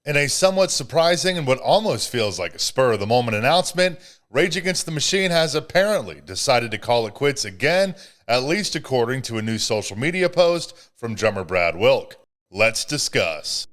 In a somewhat surprising and what almost feels like a spur-of-the-moment announcement, Rage Against the Machine has apparently decided to call it quits again, at least according to a new social media post from drummer Brad Wilk. Let's discuss.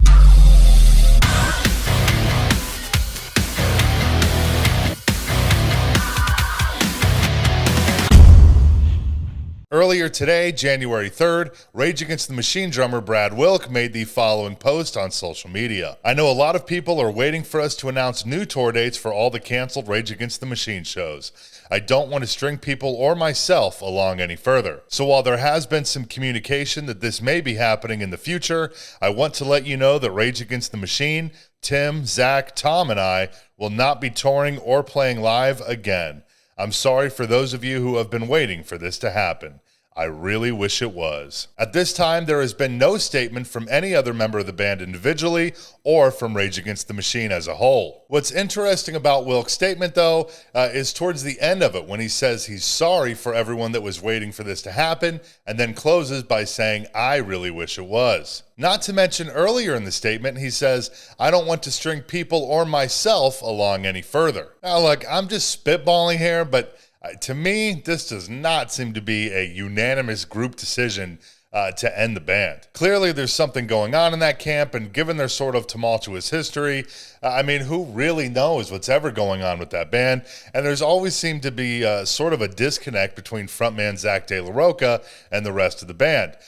Earlier today, January 3rd, Rage Against the Machine drummer Brad Wilk made the following post on social media. I know a lot of people are waiting for us to announce new tour dates for all the canceled Rage Against the Machine shows. I don't want to string people or myself along any further. So while there has been some communication that this may be happening in the future, I want to let you know that Rage Against the Machine, Tim, Zack, Tom, and I will not be touring or playing live again. I'm sorry for those of you who have been waiting for this to happen. I really wish it was. At this time, there has been no statement from any other member of the band individually or from Rage Against the Machine as a whole. What's interesting about Wilk's statement, though, is towards the end of it when he says he's sorry for everyone that was waiting for this to happen and then closes by saying, I really wish it was. Not to mention earlier in the statement, he says, I don't want to string people or myself along any further. Now, look, I'm just spitballing here, but to me, this does not seem to be a unanimous group decision to end the band. Clearly, there's something going on in that camp, and given their sort of tumultuous history, who really knows what's ever going on with that band? And there's always seemed to be sort of a disconnect between frontman Zack de la Rocha and the rest of the band.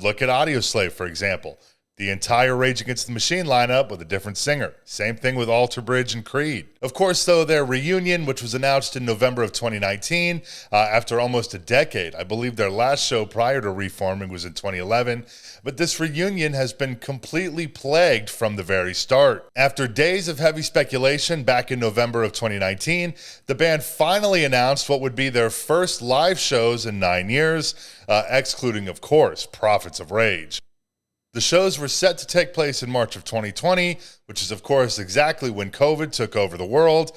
Look at Audioslave, for example. The entire Rage Against the Machine lineup with a different singer. Same thing with Alter Bridge and Creed. Of course, though, their reunion, which was announced in November of 2019, after almost a decade. I believe their last show prior to reforming was in 2011. But this reunion has been completely plagued from the very start. After days of heavy speculation back in November of 2019, the band finally announced what would be their first live shows in 9 years, excluding, of course, Prophets of Rage. The shows were set to take place in March of 2020, which is, of course, exactly when COVID took over the world,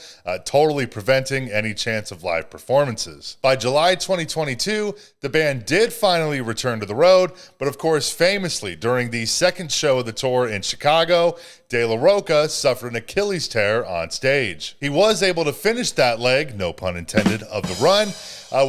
totally preventing any chance of live performances. By July 2022, the band did finally return to the road, but of course, famously, during the second show of the tour in Chicago, De La Rocha suffered an Achilles tear on stage. He was able to finish that leg, no pun intended, of the run,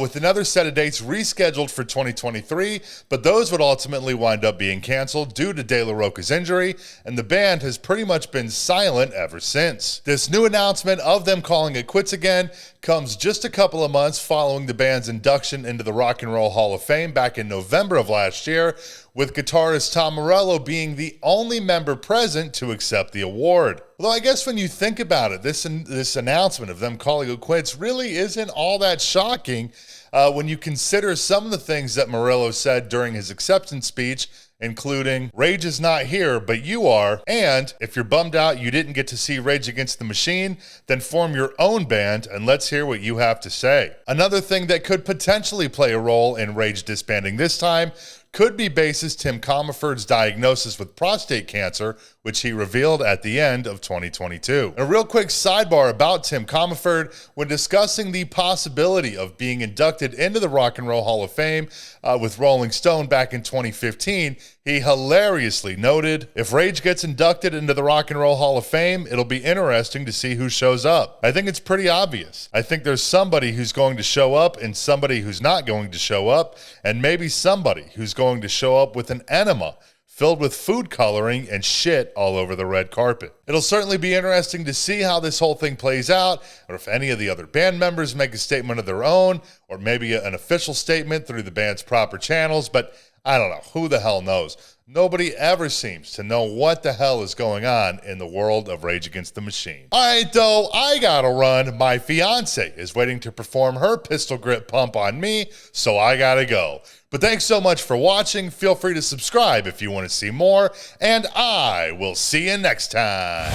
with another set of dates rescheduled for 2023, but those would ultimately wind up being canceled due to De La Rocha's injury, and the band has pretty much been silent ever since. This new announcement of them calling it quits again comes just a couple of months following the band's induction into the Rock and Roll Hall of Fame back in November of last year, with guitarist Tom Morello being the only member present to accept the award. Although I guess when you think about it, this announcement of them calling it quits really isn't all that shocking when you consider some of the things that Morello said during his acceptance speech, including, Rage is not here, but you are, and if you're bummed out you didn't get to see Rage Against the Machine, then form your own band and let's hear what you have to say. Another thing that could potentially play a role in Rage disbanding this time could be bassist Tim Commerford's diagnosis with prostate cancer, which he revealed at the end of 2022. A real quick sidebar about Tim Commerford: when discussing the possibility of being inducted into the Rock and Roll Hall of Fame with Rolling Stone back in 2015, he hilariously noted, if Rage gets inducted into the Rock and Roll Hall of Fame, it'll be interesting to see who shows up. I think it's pretty obvious. I think there's somebody who's going to show up and somebody who's not going to show up, and maybe somebody who's going to show up with an enema filled with food coloring and shit all over the red carpet. It'll certainly be interesting to see how this whole thing plays out, or if any of the other band members make a statement of their own, or maybe an official statement through the band's proper channels, but I don't know. Who the hell knows? Nobody ever seems to know what the hell is going on in the world of Rage Against the Machine. All right, though, I gotta run. My fiance is waiting to perform her pistol grip pump on me, so I gotta go. But thanks so much for watching. Feel free to subscribe if you want to see more, and I will see you next time.